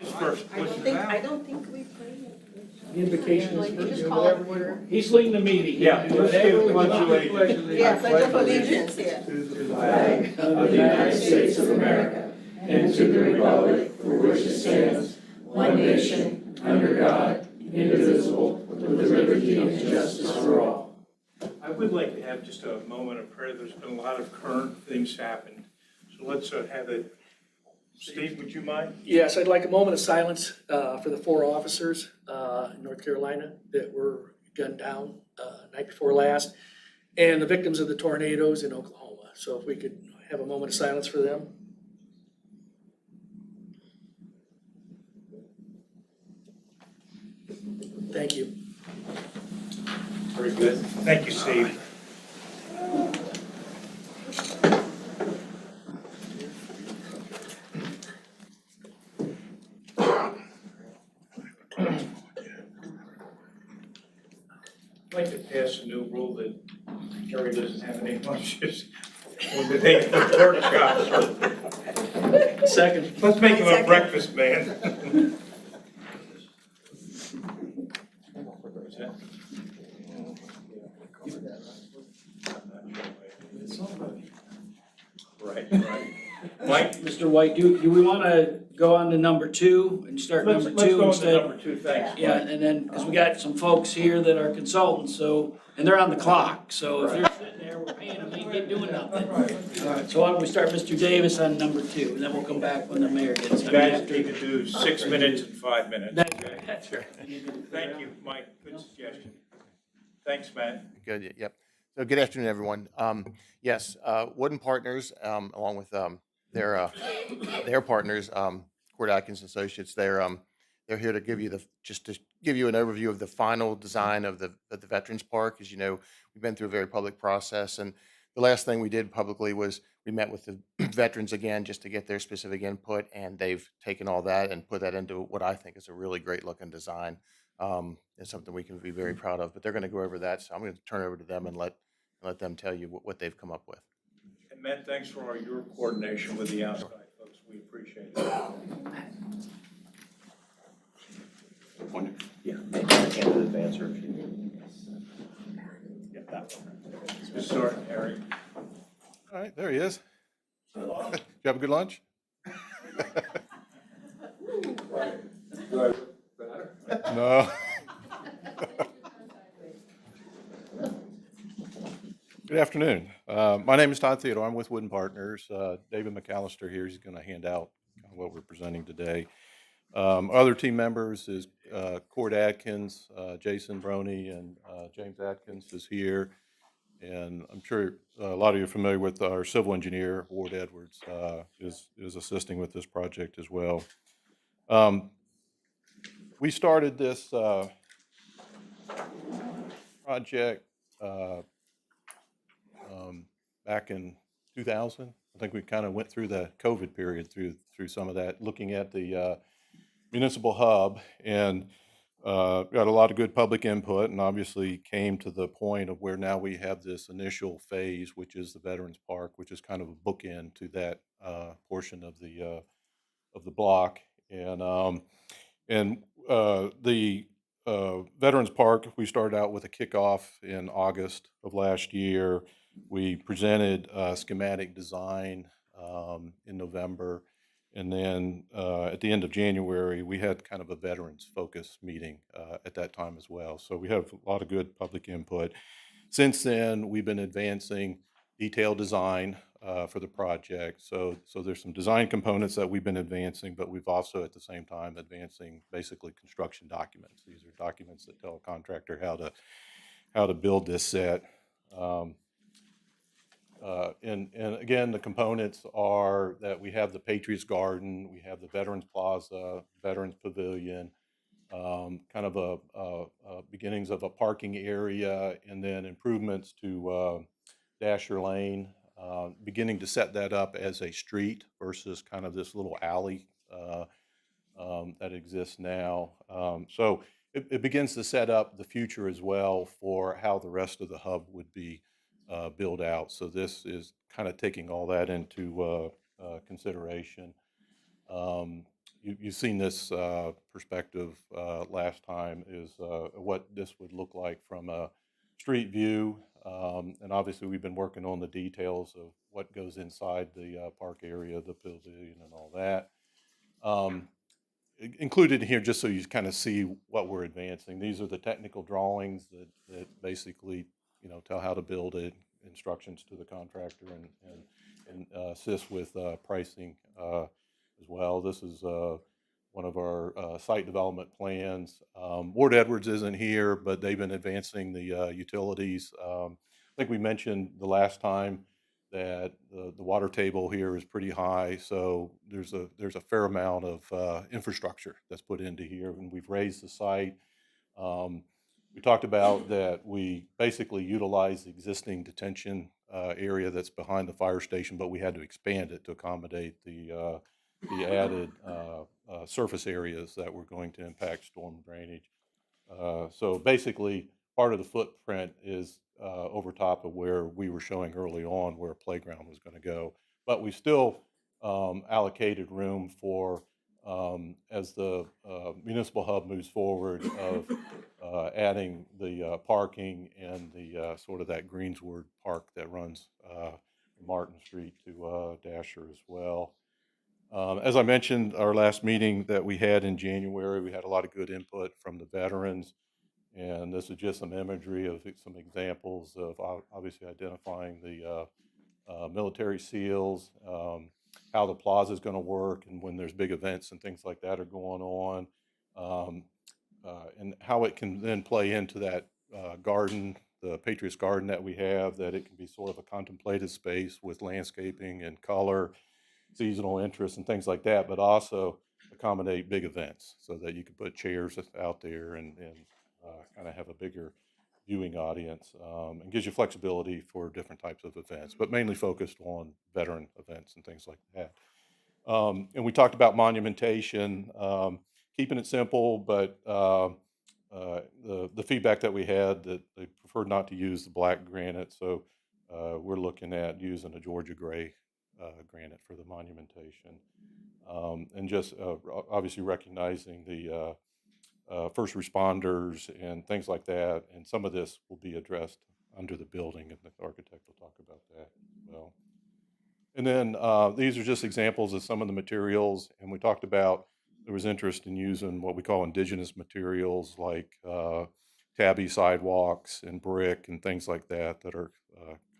Just first, I don't think we played it. The invocation Like, is you for just call it whatever. order. He's leading the meeting. Yeah, let's do Whatever pledge we want. allegiance. Yeah, pledge of allegiance, yeah. To the flag Of the United States of America, and to the republic for which it stands, one nation, under God, indivisible, with liberty and justice for all. I would like to have just a moment of prayer. There's been a lot of current things happened. So let's have it. Steve, would you mind? Yes, I'd like a moment of silence for the 4 officers in North Carolina that were gunned down night before last, and the victims of the tornadoes in Oklahoma. So if we could have a moment of silence for them. Thank you. Very good. Thank you, Steve. I'd like to pass a new rule that Gary doesn't have any lunches when the day of the clerk shops. Second. Let's make him a Second. breakfast man. Right, right. Mike? Mr. White, do we want to go on to number 2 and start Let's number go 2 to instead? number 2, thanks. Yeah, and then, because we got some folks here that are consultants, so, and they're on the clock, so if they're sitting there, we're paying them, they ain't doing nothing. All right, so why don't we start Mr. Davis on number 2, and then we'll come back when the mayor gets. You guys need to do 6 minutes and 5 minutes. That's right. Thank you, Mike, good suggestion. Thanks, Matt. Good, yep. So good afternoon, everyone. Yes, Wooden Partners, along with their partners, Cord Atkins Associates, they're here to give you to give you an overview of the final design of the Veterans Park. As you know, we've been through a very public process, and the last thing we did publicly was we met with the veterans again just to get their specific input, and they've taken all that and put that into what I think is a really great looking design. It's something we can be very proud of, but they're going to go over that. So I'm going to turn it over to them and let them tell you what they've come up with. And Matt, thanks for all your coordination with the outside folks. We appreciate it. Yeah, maybe I can advance or if you. Get that one. Let's start, Harry. All right, there he is. Did you have a good lunch? No. Good afternoon. My name is Todd Theodore. I'm with Wooden Partners. David McAllister here. He's going to hand out what we're presenting today. Other team members is Cord Atkins, Jason Broney, and James Atkins is here. And I'm sure a lot of you are familiar with our civil engineer, Ward Edwards, is assisting with this project as well. We started this project back in 2000. I think we kind of went through the COVID period through some of that, looking at the municipal hub, and got a lot of good public input, and obviously came to the point of where now we have this initial phase, which is the Veterans Park, which is kind of a bookend to that portion of the block. And the Veterans Park, we started out with a kickoff in August of last year. We presented schematic design in November. And then at the end of January, we had kind of a veterans focus meeting at that time as well. So we have a lot of good public input. Since then, we've been advancing detailed design for the project. So there's some design components that we've been advancing, but we've also at the same time advancing basically construction documents. These are documents that tell a contractor how to build this set. And again, the components are that we have the Patriots Garden, we have the Veterans Plaza, Veterans Pavilion, kind of a beginnings of a parking area, and then improvements to Dasher Lane, beginning to set that up as a street versus kind of this little alley that exists now. So it begins to set up the future as well for how the rest of the hub would be build out. So this is kind of taking all that into consideration. You you've seen this perspective last time, is what this would look like from a street view. And obviously, we've been working on the details of what goes inside the park area, the pavilion and all that. Included here, just so you kind of see what we're advancing. These are the technical drawings that basically, tell how to build it, instructions to the contractor, and assist with pricing as well. This is one of our site development plans. Ward Edwards isn't here, but they've been advancing the utilities. I think we mentioned the last time that the water table here is pretty high, so there's a fair amount of infrastructure that's put into here, and we've raised the site. We talked about that we basically utilize the existing detention area that's behind the fire station, but we had to expand it to accommodate the added surface areas that were going to impact storm drainage. So basically, part of the footprint is over top of where we were showing early on where a playground was going to go. But we still allocated room for, as the municipal hub moves forward, of adding the parking and the sort of that Greensward Park that runs Martin Street to Dasher as well. As I mentioned, our last meeting that we had in January, we had a lot of good input from the veterans. And this is just some imagery of some examples of obviously identifying the military seals, how the plaza is going to work, and when there's big events and things like that are going on, and how it can then play into that garden, the Patriots Garden that we have, that it can be sort of a contemplative space with landscaping and color, seasonal interest and things like that, but also accommodate big events so that you can put chairs out there and kind of have a bigger viewing audience, and gives you flexibility for different types of events, but mainly focused on veteran events and things like that. And we talked about monumentation, keeping it simple, but the feedback that we had that they preferred not to use the black granite, so we're looking at using a Georgia gray granite for the monumentation, and just obviously recognizing the first responders and things like that. And some of this will be addressed under the building, and the architect will talk about that as well. And then these are just examples of some of the materials. And we talked about there was interest in using what we call indigenous materials like tabby sidewalks and brick and things like that that are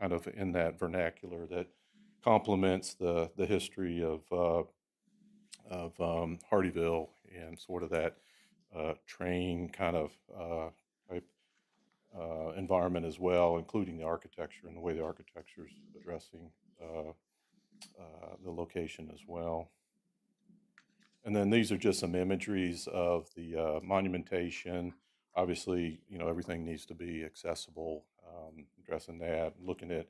kind of in that vernacular that complements the history of Hardeeville and sort of that train kind of type environment as well, including the architecture and the way the architecture is addressing the location as well. And then these are just some imageries of the monumentation. Obviously, everything needs to be accessible, addressing that, looking at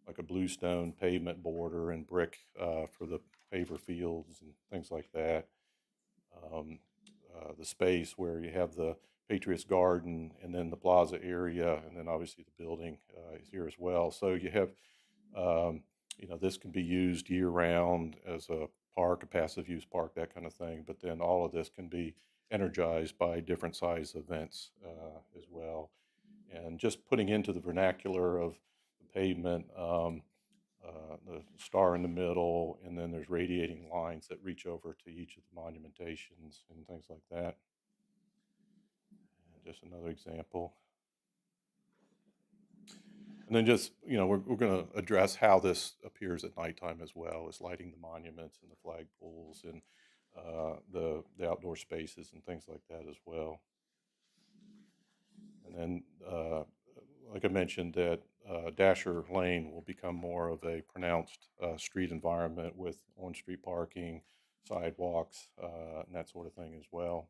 like a bluestone pavement border and brick for the paver fields and things like that. The space where you have the Patriots Garden and then the plaza area, and then obviously the building is here as well. So you have, this can be used year round as a park, a passive use park, that kind of thing. But then all of this can be energized by different size events as well. And just putting into the vernacular of the pavement, the star in the middle, and then there's radiating lines that reach over to each of the monumentations and things like that. And just another example. And then just, we're going to address how this appears at nighttime as well, as lighting the monuments and the flag poles and the outdoor spaces and things like that as well. And then, like I mentioned, that Dasher Lane will become more of a pronounced street environment with on-street parking, sidewalks, and that sort of thing as well.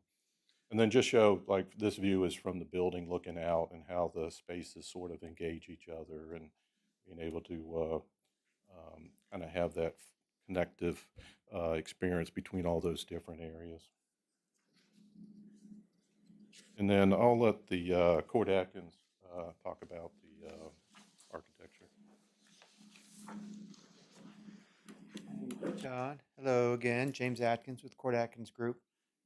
And then just show, like, this view is from the building looking out and how the spaces sort of engage each other and being able to kind of have that connective experience between all those different areas. And then I'll let the Cord Atkins talk about the architecture. John. Hello again. James Atkins with Court Atkins Group.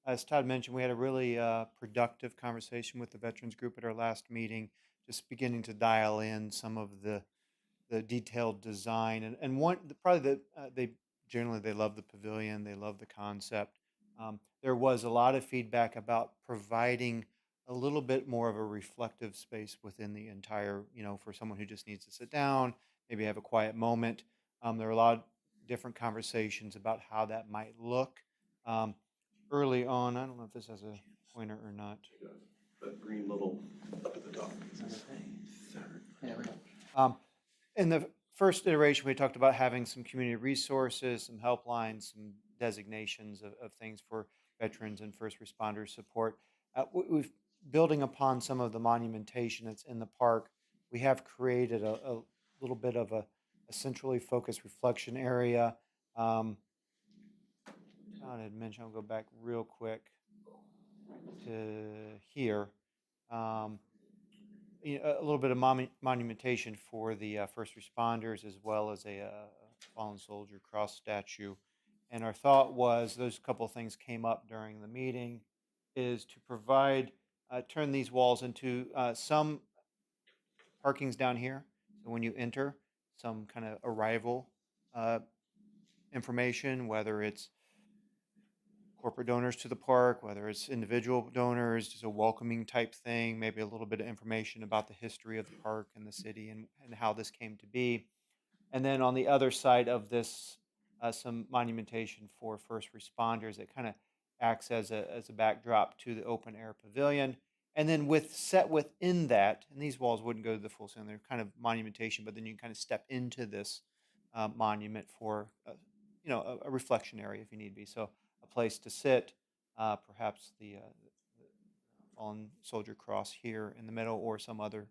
As Todd mentioned, we had a really productive conversation with the Veterans Group at our last meeting, just beginning to dial in some of the detailed design. And they generally they love the pavilion, they love the concept. There was a lot of feedback about providing a little bit more of a reflective space within the entire, for someone who just needs to sit down, maybe have a quiet moment. There are a lot of different conversations about how that might look. Early on, I don't know if this has a pointer or not. That green little up at the top. In the first iteration, we talked about having some community resources, some helplines, some designations of things for veterans and first responders support. We've building upon some of the monumentation that's in the park. We have created a little bit of a centrally focused reflection area. John had mentioned, I'll go back real quick to here. A little bit of monumentation for the first responders, as well as a fallen soldier cross statue. And our thought was, those couple of things came up during the meeting, is to provide, turn these walls into some parkings down here. So when you enter, some kind of arrival information, whether it's corporate donors to the park, whether it's individual donors, just a welcoming type thing, maybe a little bit of information about the history of the park and the city and how this came to be. And then on the other side of this, some monumentation for first responders. It kind of acts as a backdrop to the open air pavilion. And then set within that, and these walls wouldn't go to the full center, they're kind of monumentation, but then you can kind of step into this monument for a reflection area if you need be. So a place to sit, perhaps the fallen soldier cross here in the middle, or some other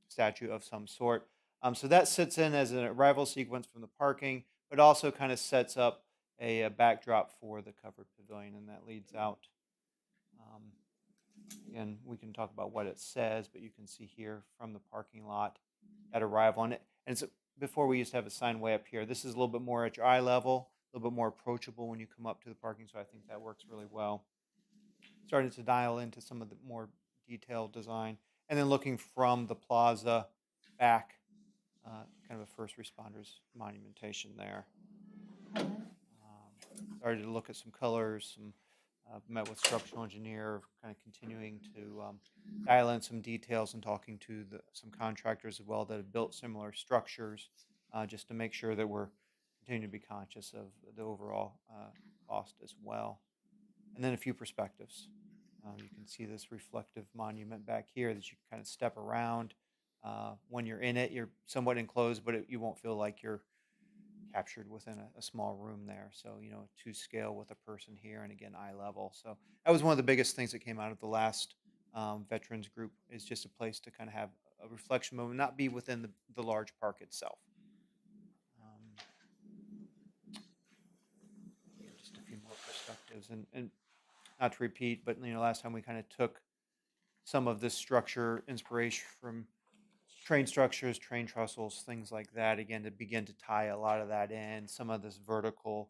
statue of some sort. So that sits in as an arrival sequence from the parking, but also kind of sets up a backdrop for the covered pavilion, and that leads out. Again, we can talk about what it says, but you can see here from the parking lot at arrival. And so before, we used to have a sign way up here. This is a little bit more at your eye level, a little bit more approachable when you come up to the parking, so I think that works really well. Starting to dial into some of the more detailed design, and then looking from the plaza back, kind of a first responders monumentation there. Started to look at some colors, met with structural engineer, kind of continuing to dial in some details, and talking to some contractors as well that have built similar structures, just to make sure that we're continuing to be conscious of the overall cost as well. And then a few perspectives. You can see this reflective monument back here that you can kind of step around. When you're in it, you're somewhat enclosed, but you won't feel like you're captured within a small room there. So, to scale with a person here, and again, eye level. So that was one of the biggest things that came out of the last veterans group, is just a place to kind of have a reflection moment, not be within the large park itself. Just a few more perspectives, and not to repeat, but last time we kind of took some of this structure inspiration from train structures, train trestles, things like that, again, to begin to tie a lot of that in, some of this vertical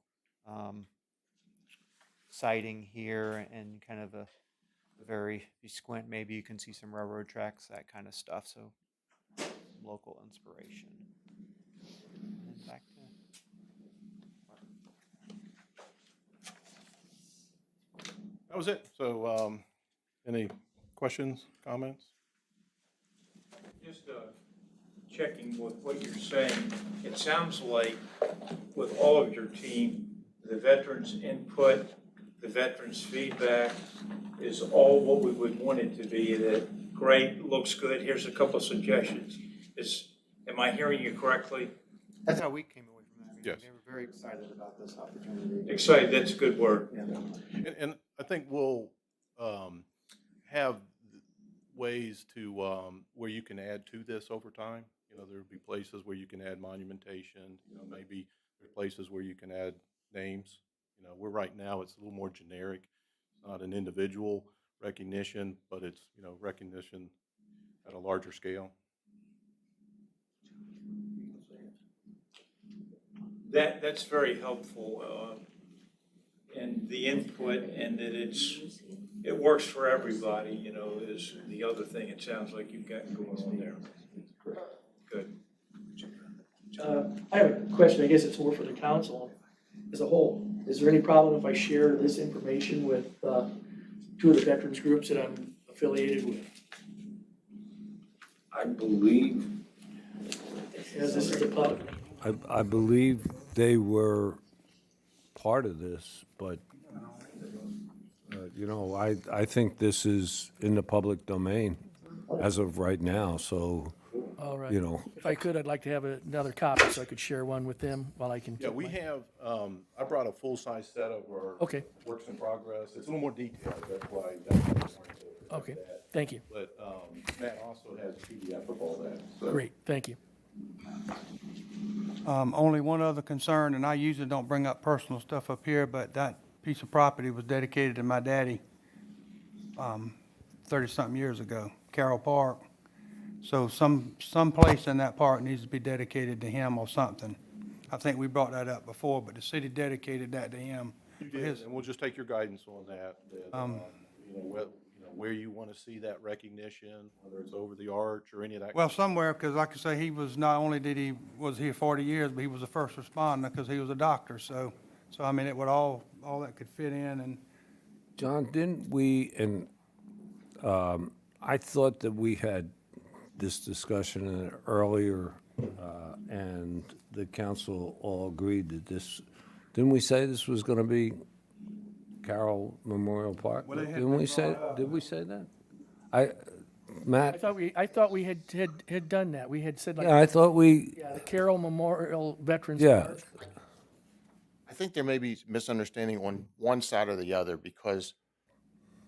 siding here, and kind of a very, if you squint, maybe you can see some railroad tracks, that kind of stuff. So some local inspiration. And then back to That was it. So, any questions, comments? Just checking with what you're saying, it sounds like with all of your team, the veterans' input, the veterans' feedback is all what we would want it to be, that great, looks good, here's a couple of suggestions. Am I hearing you correctly? That's how we came away from that meeting. Yes. They were very excited about this opportunity. Excited, that's a good word. And I think we'll have ways to where you can add to this over time. There'll be places where you can add monumentation. Maybe there's places where you can add names. Where right now it's a little more generic. It's not an individual recognition, but it's recognition at a larger scale. That's very helpful, and the input and that it works for everybody, you know, is the other thing it sounds like you've got going on there. Good. I have a question, I guess it's more for the council as a whole. Is there any problem if I share this information with, two of the veterans groups that I'm affiliated with? I believe, As this is a public, I believe they were part of this, but, you know, I think this is in the public domain as of right now, so, all right. you know. If I could, I'd like to have another copy so I could share one with them while I can. Yeah, we have, I brought a full-size set of our Okay. works in progress. It's a little more detailed, that's why. That's why I wanted to Okay, that. thank you. But Matt also has a PDF of all that. So. Great, thank you. Only one other concern, and I usually don't bring up personal stuff up here, but that piece of property was dedicated to my daddy 30-something years ago, Carroll Park. So some place in that park needs to be dedicated to him or something. I think we brought that up before, but the city dedicated that to him. You for did, his- and we'll just take your guidance on that. You know, where you want to see that recognition, whether it's over the arch or any of that. Well, somewhere, because like I say, he was, not only was he 40 years, but he was a first responder because he was a doctor. So I mean, it would all that could fit in and. John, didn't we, and I thought that we had this discussion earlier, and the council all agreed that this, didn't we say this was going to be Carroll Memorial Park? Well, they had Didn't we been say, brought up. did we say that? I Matt, thought we had done that. We had said yeah, like, I thought we, yeah, the Carroll Memorial Veterans Yeah. Park. I think there may be misunderstanding on one side or the other because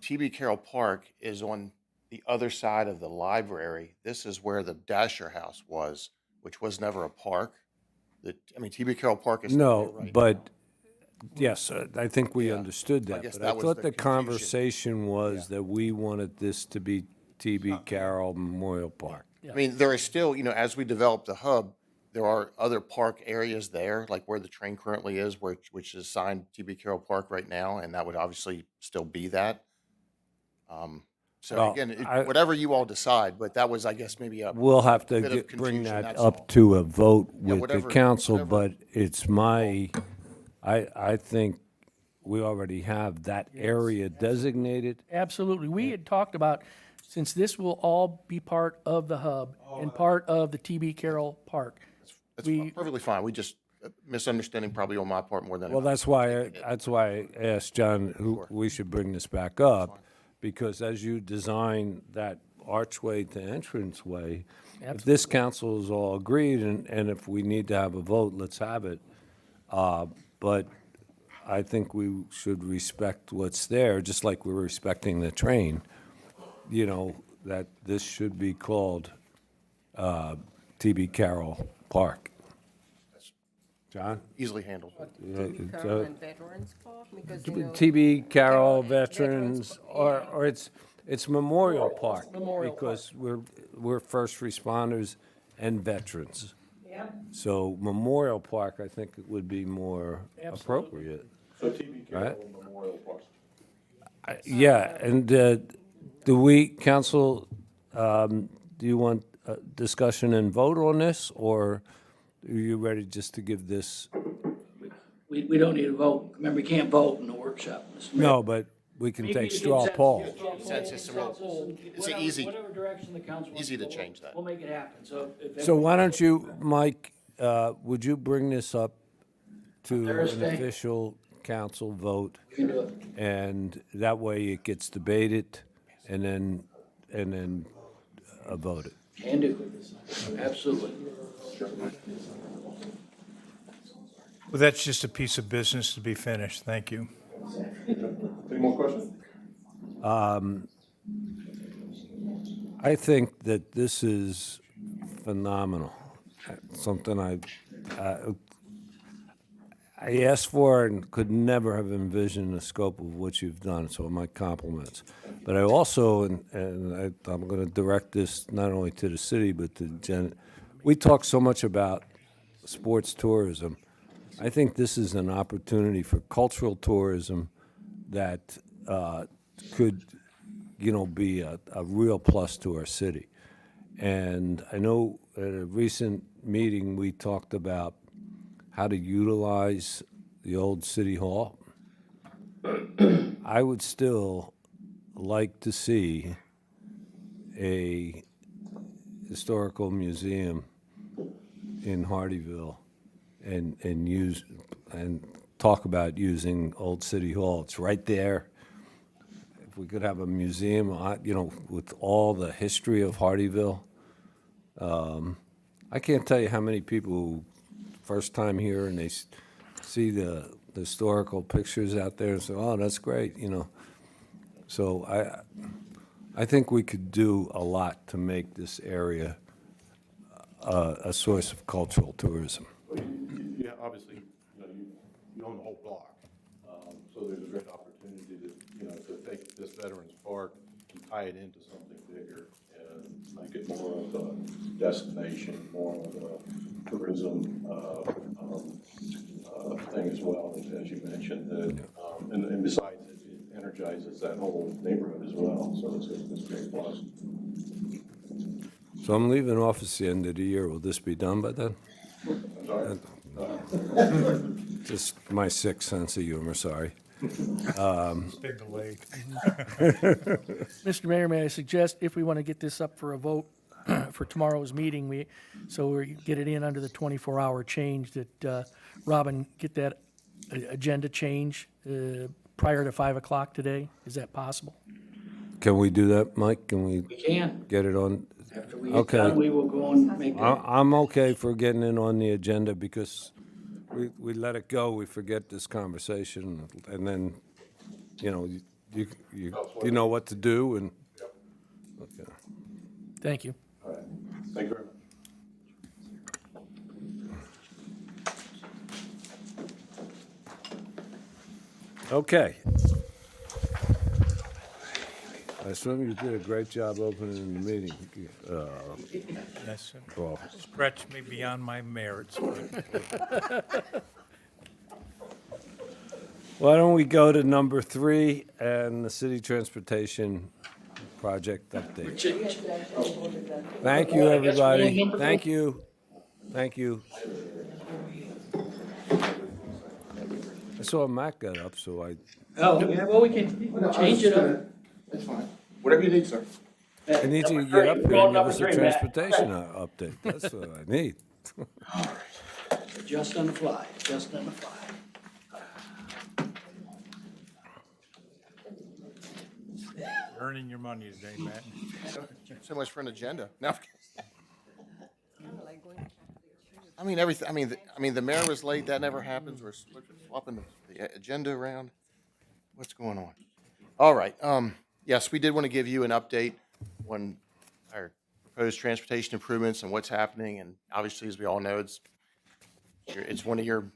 TB Carroll Park is on the other side of the library. This is where the Dasher House was, which was never a park. TB Carroll Park is. no, right but, yes, I think we Yeah. understood I that. guess But that I was thought the the confusion. conversation was that we wanted this to be TB Carroll Memorial Park. I mean, there is still, as we develop the hub, there are other park areas there, like where the train currently is, which is signed TB Carroll Park right now, and that would obviously still be that. So Well, again, I- whatever you all decide, but that was, I guess, maybe a. We'll have to bit of bring confusion, that that's all. up to a vote with the whatever- council, whatever. but it's I think we already have that area designated. Absolutely. We had talked about, since this will all be part of the hub and part of the TB Carroll Park. That's we- perfectly fine. We just, misunderstanding probably on my part more than. Well, that's why I asked John, who we should bring this back up, because as you design that archway to entranceway, if this council is all agreed, and if we need to have a vote, let's have it. But I think we should respect what's there, just like we're respecting the train. That this should be called TB Carroll Park. John? Easily handled. TB Carroll and Veterans Park, because TB Carroll Carroll and Veterans, Veterans, or it's Memorial Park. Memorial Because we're first responders and veterans. Yeah. So Memorial Park, I think it would be more appropriate. So TB Right. Carroll Memorial Park. Yeah, and do we, council, do you want a discussion and vote on this, or are you ready just to give this? We don't need a vote. Remember, you can't vote in the workshop. Mr. Mayor. No, but we can Maybe take you straw consensus. poll. Consensus, it's Whatever- easy. Whatever direction the council wants Easy to go, change that. We'll make it happen, so. if So why everyone- don't you, Mike, would you bring this up to an Thursday. official council vote? We can do it. And that way it gets debated and then voted. Can do. Absolutely. Well, that's just a piece of business to be finished. Thank you. Any more questions? I think that this is phenomenal. Something I asked for and could never have envisioned the scope of what you've done, so my compliments. But I also, and I'm going to direct this not only to the city, but to Jen, we talk so much about sports tourism. I think this is an opportunity for cultural tourism that could, be a real plus to our city. And I know at a recent meeting, we talked about how to utilize the old city hall. I would still like to see a historical museum in Hardeeville and talk about using Old City Hall. It's right there. If we could have a museum, with all the history of Hardeeville. I can't tell you how many people who first time here and they see the historical pictures out there and say, "Oh, that's great," So I think we could do a lot to make this area a source of cultural tourism. Yeah, obviously, you own the whole block, so there's a great opportunity to take this Veterans Park and tie it into something bigger and make it more of a destination, more of a tourism thing as well, as you mentioned. And besides, it energizes that whole neighborhood as well, so it's a great plus. So I'm leaving office the end of the year. Will this be done by then? I'm sorry? Just my sixth sense of humor, sorry. Spin the leg. Mr. Mayor, may I suggest if we want to get this up for a vote for tomorrow's meeting, we get it in under the 24-hour change, that Robin get that agenda change prior to 5 o'clock today? Is that possible? Can we do that, Mike? Can we We can. get it on? After we get Okay. done, we will go and make a I'm okay for getting it on the agenda because we let it go, we forget this conversation, and then, you know what to do, and, okay. Thank you. All right, thank you very much. Okay. I assume you did a great job opening the meeting. Yes, sir. Well, Stretch me beyond my merits. why don't we go to number 3 and the city transportation project update? change. Thank you, everybody. Thank you. Thank you. I saw Matt got up, so I, Oh, yeah, well, we can change it up. That's fine. Whatever you need, sir. I need you to Number get up three. here and give Number us a three, Matt. transportation update. That's what I need. Just on the fly, just on the fly. Earning your money today, Matt. So much for an agenda. No. I mean, everything, the mayor was late, that never happens, we're swapping the agenda around. What's going on? All right, yes, we did want to give you an update on our proposed transportation improvements and what's happening, and obviously, as we all know, it's one of your,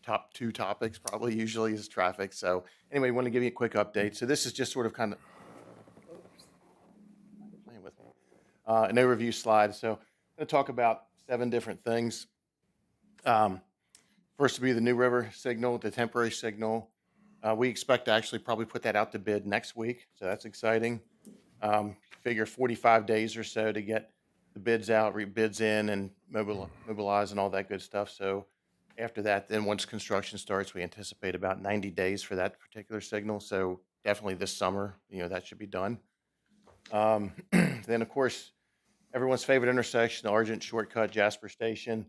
top 2 topics, probably usually is traffic, so anyway, want to give you a quick update. So this is just sort of kind of playing with me. An overview slide, so I'm going to talk about 7 different things. First to be the New River signal, the temporary signal. We expect to actually probably put that out to bid next week, so that's exciting. Figure 45 days or so to get the bids out, bids in, and mobilize and all that good stuff. So after that, then once construction starts, we anticipate about 90 days for that particular signal. So definitely this summer, that should be done. Then, of course, everyone's favorite intersection, the Argent Shortcut, Jasper Station.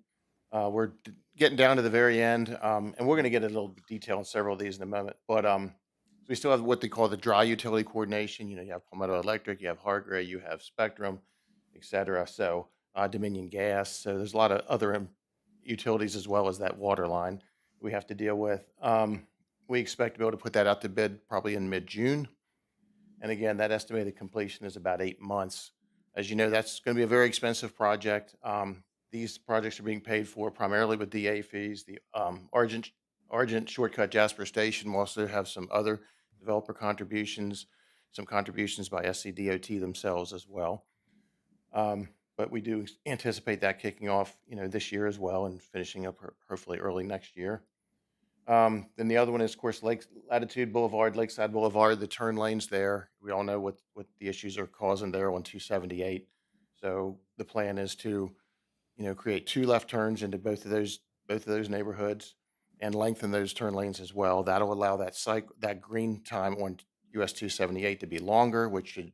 We're getting down to the very end, and we're going to get a little detail on several of these in a moment. But we still have what they call the dry utility coordination. You have Palmetto Electric, you have Hargray, you have Spectrum, et cetera. So Dominion Gas. So there's a lot of other utilities as well as that water line we have to deal with. We expect to be able to put that out to bid probably in mid-June. And again, that estimated completion is about 8 months. As you know, that's going to be a very expensive project. These projects are being paid for primarily with DA fees. The Argent Shortcut Jasper Station will also have some other developer contributions, some contributions by SCDOT themselves as well. but we do anticipate that kicking off, this year as well and finishing up hopefully early next year. Then the other one is, of course, Latitude Boulevard, Lakeside Boulevard, the turn lanes there. We all know what the issues are causing there on 278. So the plan is to, create 2 left turns into both of those neighborhoods and lengthen those turn lanes as well. That'll allow that green time on US 278 to be longer, which should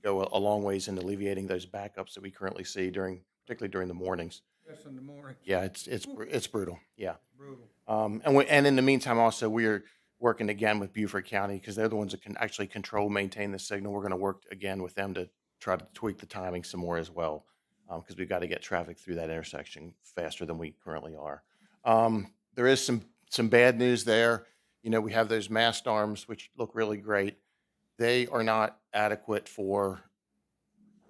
go a long ways in alleviating those backups that we currently see particularly during the mornings. Yes, in the morning. Yeah, it's brutal. Yeah. Brutal. And in the meantime, also, we are working again with Beaufort County because they're the ones that can actually maintain the signal. We're going to work again with them to try to tweak the timing some more as well, because we've got to get traffic through that intersection faster than we currently are. There is some bad news there. We have those mast arms, which look really great. They are not adequate for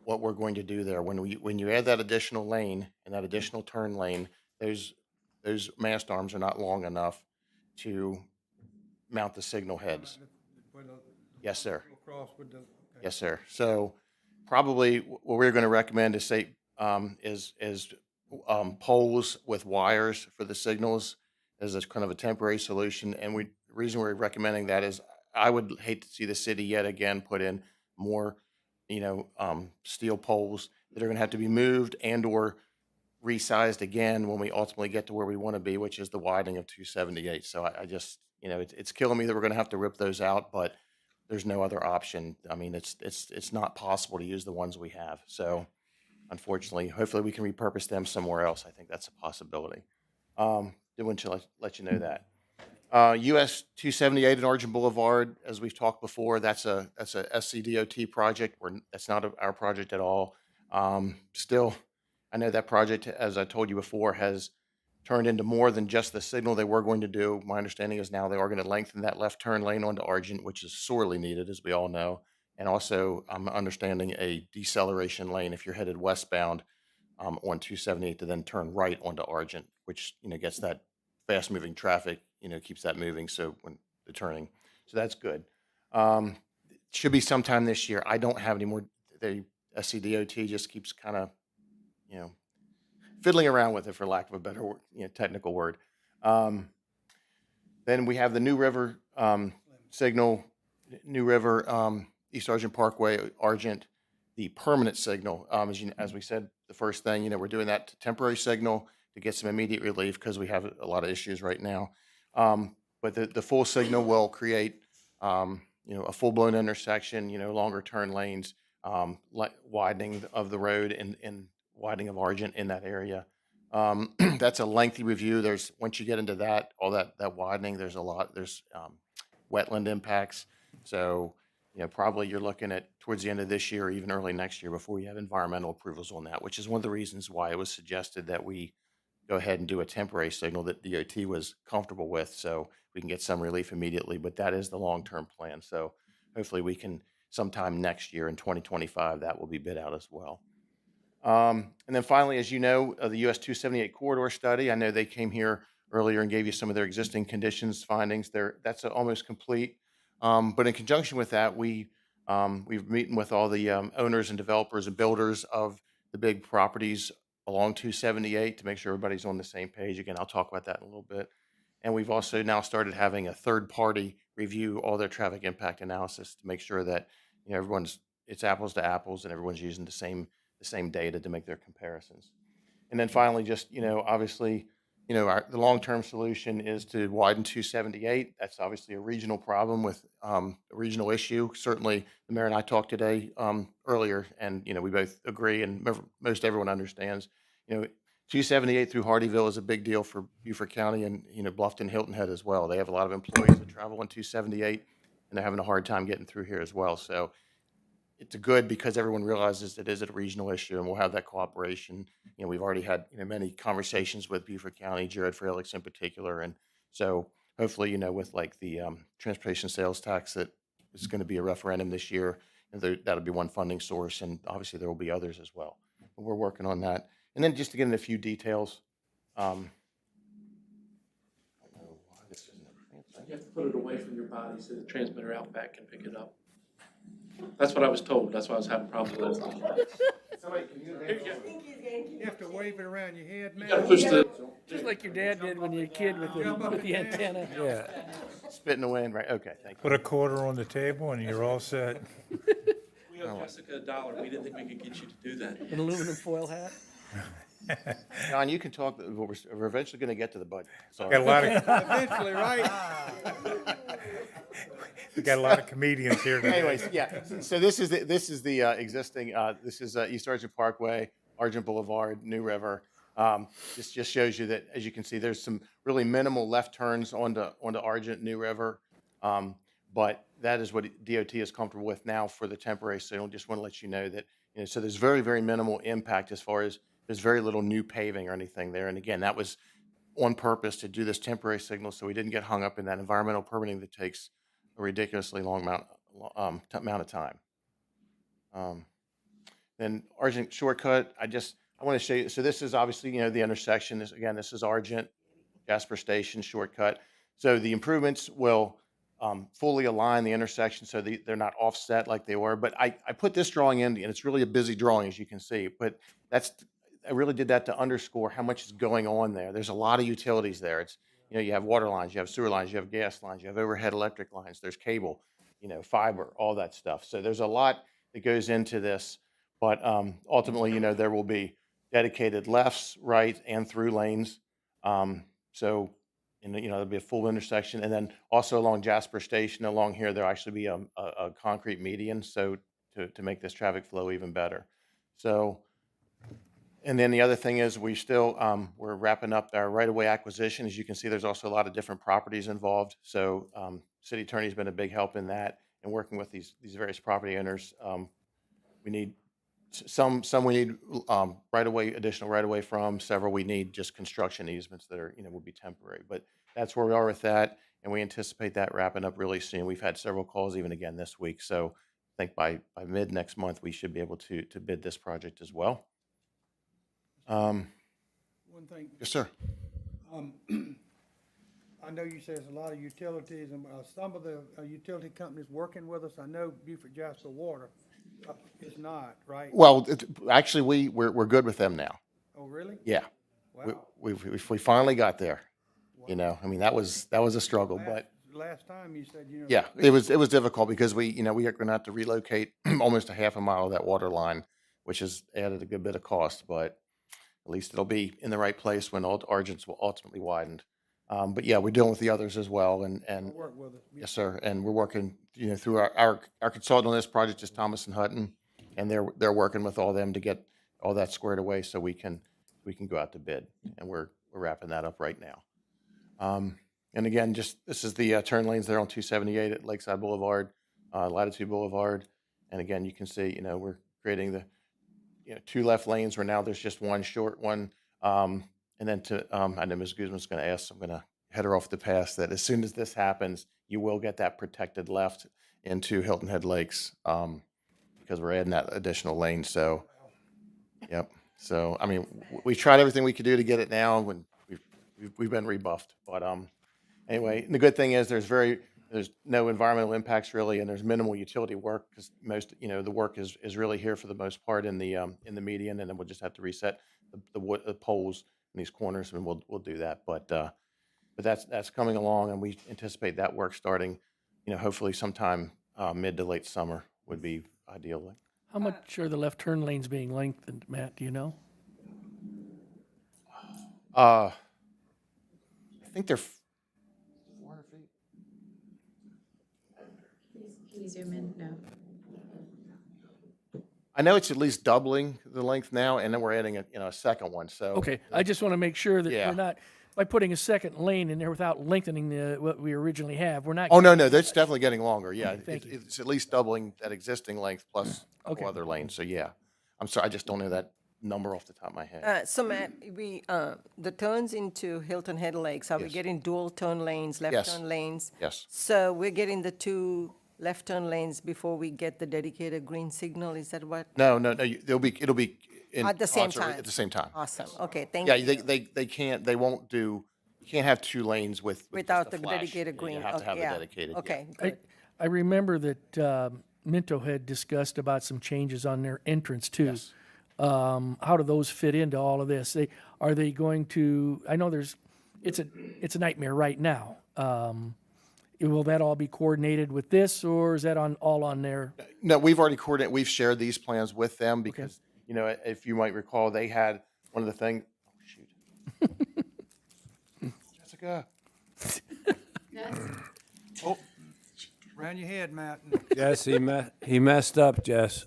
what we're going to do there. When you add that additional lane and that additional turn lane, those mast arms are not long enough to mount the signal heads. Yes, sir. Across with the, okay. Yes, sir. So probably what we're going to recommend is poles with wires for the signals as a kind of a temporary solution. And the reason we're recommending that is I would hate to see the city yet again put in more, steel poles that are going to have to be moved and or resized again when we ultimately get to where we want to be, which is the widening of 278. So I just, it's killing me that we're going to have to rip those out, but there's no other option. I mean, it's not possible to use the ones we have. So unfortunately, hopefully we can repurpose them somewhere else. I think that's a possibility. Did want to let you know that. US 278 and Argent Boulevard, as we've talked before, that's a SCDOT project. That's not our project at all. Still, I know that project, as I told you before, has turned into more than just the signal they were going to do. My understanding is now they are going to lengthen that left turn lane onto Argent, which is sorely needed, as we all know. And also, I'm understanding a deceleration lane if you're headed westbound on 278 to then turn right onto Argent, which, gets that fast-moving traffic, keeps that moving. So when the turning, so that's good. Should be sometime this year. I don't have any more. The SCDOT just keeps kind of, fiddling around with it, for lack of a better word, technical word. Then we have the New River signal, New River East Argent Parkway, Argent, the permanent signal. As we said, the first thing, we're doing that temporary signal to get some immediate relief because we have a lot of issues right now. But the full signal will create, a full-blown intersection, longer turn lanes, widening of the road and widening of Argent in that area. That's a lengthy review. Once you get into all that widening, there's wetland impacts. So, probably you're looking at towards the end of this year or even early next year before you have environmental approvals on that, which is one of the reasons why it was suggested that we go ahead and do a temporary signal that DOT was comfortable with so we can get some relief immediately. But that is the long-term plan. So hopefully we can sometime next year in 2025, that will be bid out as well. And then finally, as you know, the US 278 corridor study, I know they came here earlier and gave you some of their existing conditions findings there. That's almost complete. But in conjunction with that, we've meeting with all the owners and developers and builders of the big properties along 278 to make sure everybody's on the same page. Again, I'll talk about that in a little bit. And we've also now started having a third party review all their traffic impact analysis to make sure that it's apples to apples and everyone's using the same data to make their comparisons. And then finally, just obviously, the long-term solution is to widen 278. That's obviously a regional problem with a regional issue. Certainly, the mayor and I talked today earlier, and we both agree, and most everyone understands. 278 through Hardeeville is a big deal for Beaufort County and Bluffton, Hilton Head as well. They have a lot of employees that travel on 278, and they're having a hard time getting through here as well. So it's good because everyone realizes it is a regional issue, and we'll have that cooperation. We've already had many conversations with Beaufort County, Jared Fralix in particular, and so hopefully, with like the transportation sales tax that is going to be a referendum this year, that'll be one funding source, and obviously there will be others as well. But we're working on that, and then just to get into a few details. You have to put it away from your body so the transmitter out back can pick it up. That's what I was told. That's why I was having problems last night. You have to wave it around your head, You man. gotta push the, Just like your dad did when you were a kid with the antenna. Yeah. Spit in the wind, right? Okay, thank you. Put a quarter on the table and you're all set. we owe Jessica $1. We didn't think we could get you to do that. An aluminum foil hat. John, you can talk, we're eventually gonna get to the budget. Got a Sorry. lot of, Eventually, right? we got a lot of comedians here today. Anyways, yeah, so this is the existing, this is East Argent Parkway, Argent Boulevard, New River. This just shows you that, as you can see, there's some really minimal left turns onto Argent, New River. But that is what DOT is comfortable with now for the temporary signal. Just want to let you know that, so there's very, very minimal impact as far as there's very little new paving or anything there. And again, that was on purpose to do this temporary signal so we didn't get hung up in that environmental permitting that takes a ridiculously long amount of time. Then Argent Shortcut, I want to show you, so this is obviously, the intersection. This is Argent, Jasper Station Shortcut. So the improvements will fully align the intersection so they're not offset like they were. But I put this drawing in, and it's really a busy drawing, as you can see. But I really did that to underscore how much is going on there. There's a lot of utilities there. It's, you have water lines, you have sewer lines, you have gas lines, you have overhead electric lines, there's cable, fiber, all that stuff. So there's a lot that goes into this. But ultimately, there will be dedicated lefts, right, and through lanes. So, there'll be a full intersection. And then also along Jasper Station, along here, there'll actually be a concrete median, so to make this traffic flow even better. So, and then the other thing is we're wrapping up our right-of-way acquisition. As you can see, there's also a lot of different properties involved. So city attorney's been a big help in that and working with these various property owners. We need some we need additional right-of-way from, several we need just construction easements that are, will be temporary. But that's where we are with that, and we anticipate that wrapping up really soon. We've had several calls even again this week. So I think by mid next month, we should be able to bid this project as well. One thing, Yes, sir. I know you say there's a lot of utilities, and some of the utility companies working with us, I know Beaufort Jasper Water is not, right? Well, actually, we're good with them now. Oh, really? Yeah, Wow. we finally got there. That was a struggle, but Last time you said, yeah, it was difficult because we are going to have to relocate almost a half a mile of that water line, which has added a good bit of cost, but at least it'll be in the right place when Argent's will ultimately widened. But yeah, we're dealing with the others as well, and work with us. yes, sir. And we're working, through our consultant on this project is Thomas and Hutton, and they're working with all them to get all that squared away so we can go out to bid, and we're wrapping that up right now. And again, this is the turn lanes there on 278 at Lakeside Boulevard, Latitude Boulevard, and again, you can see, we're creating the two left lanes where now there's just one short one. And then I know Ms. Guzman's going to ask, I'm going to head her off the pass that as soon as this happens, you will get that protected left into Hilton Head Lakes because we're adding that additional lane. So, yep. So, we tried everything we could do to get it now when we've been rebuffed. But anyway, the good thing is there's no environmental impacts really, and there's minimal utility work because most, the work is really here for the most part in the median, and then we'll just have to reset the poles in these corners, and we'll do that. But that's coming along, and we anticipate that work starting, hopefully sometime mid to late summer would be ideal. How much are the left turn lanes being lengthened, Matt, do you know? I think they're 400 feet. Can you zoom in? No. I know it's at least doubling the length now, and then we're adding a second one. So Okay, I just want to make sure that Yeah. we're not, by putting a second lane in there without lengthening what we originally have, we're not. Oh, no, that's definitely getting longer. Yeah, Thank you. it's at least doubling that existing length plus a couple Okay. other lanes. So yeah, I'm sorry, I just don't know that number off the top of my head. So Matt, the turns into Hilton Head Lakes, are we Yes. getting dual turn lanes, left Yes. turn lanes? Yes. So we're getting the two left turn lanes before we get the dedicated green signal, is that what? No, it'll be in At the same concert time? At the same time. Awesome, okay, thank Yeah, you. they won't do. You can't have two lanes with just Without a the flash. dedicated Yeah, green, You have to okay, have the yeah. dedicated. yeah. Okay, I, good. I remember that Minto had discussed about some changes on their entrance too. How do those fit into all of this? Are they going to, I know it's a nightmare right now. Will that all be coordinated with this, or is that all on there? No, we've already coordinated, we've shared these plans with them because, you know, if you might recall, they had one of the things, oh, shoot. Jessica. Oh, Around your head, Matt. Jess, he messed up, Jess.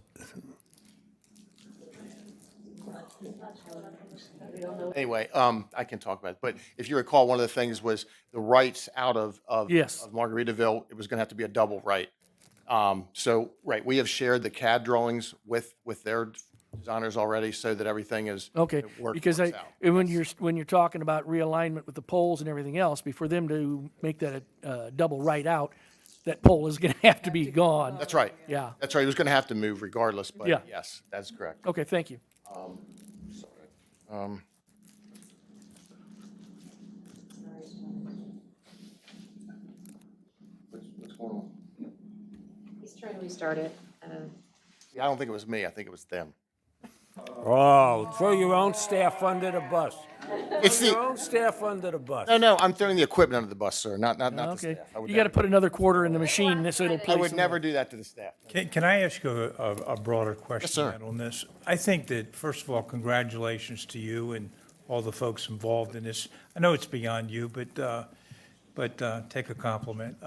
anyway, I can talk about it, but if you recall, one of the things was the rights out of Yes. of Margaritaville, it was gonna have to be a double right. So, right, we have shared the CAD drawings with their designers already so that everything is. Okay, it because works out. when you're talking about realignment with the poles and everything else, for them to make that a double right out, that pole is gonna have to be gone. That's right. Yeah. That's right. It was gonna have to move regardless, but Yeah. yes, that's correct. Okay, thank you. Um, what's going on? He's trying to restart it. Yeah, I don't think it was me. I think it was them. Oh, throw your own staff under the bus. It's Your the, own staff under the bus. no, I'm throwing the equipment under the bus, sir, not the Okay, staff. I would you gotta never- put another quarter in the machine, so it'll I place would them never there. do that to the staff. Can I ask you a broader question sir. Matt, on this? I think that, first of all, congratulations to you and all the folks involved in this. I know it's beyond you, but take a compliment.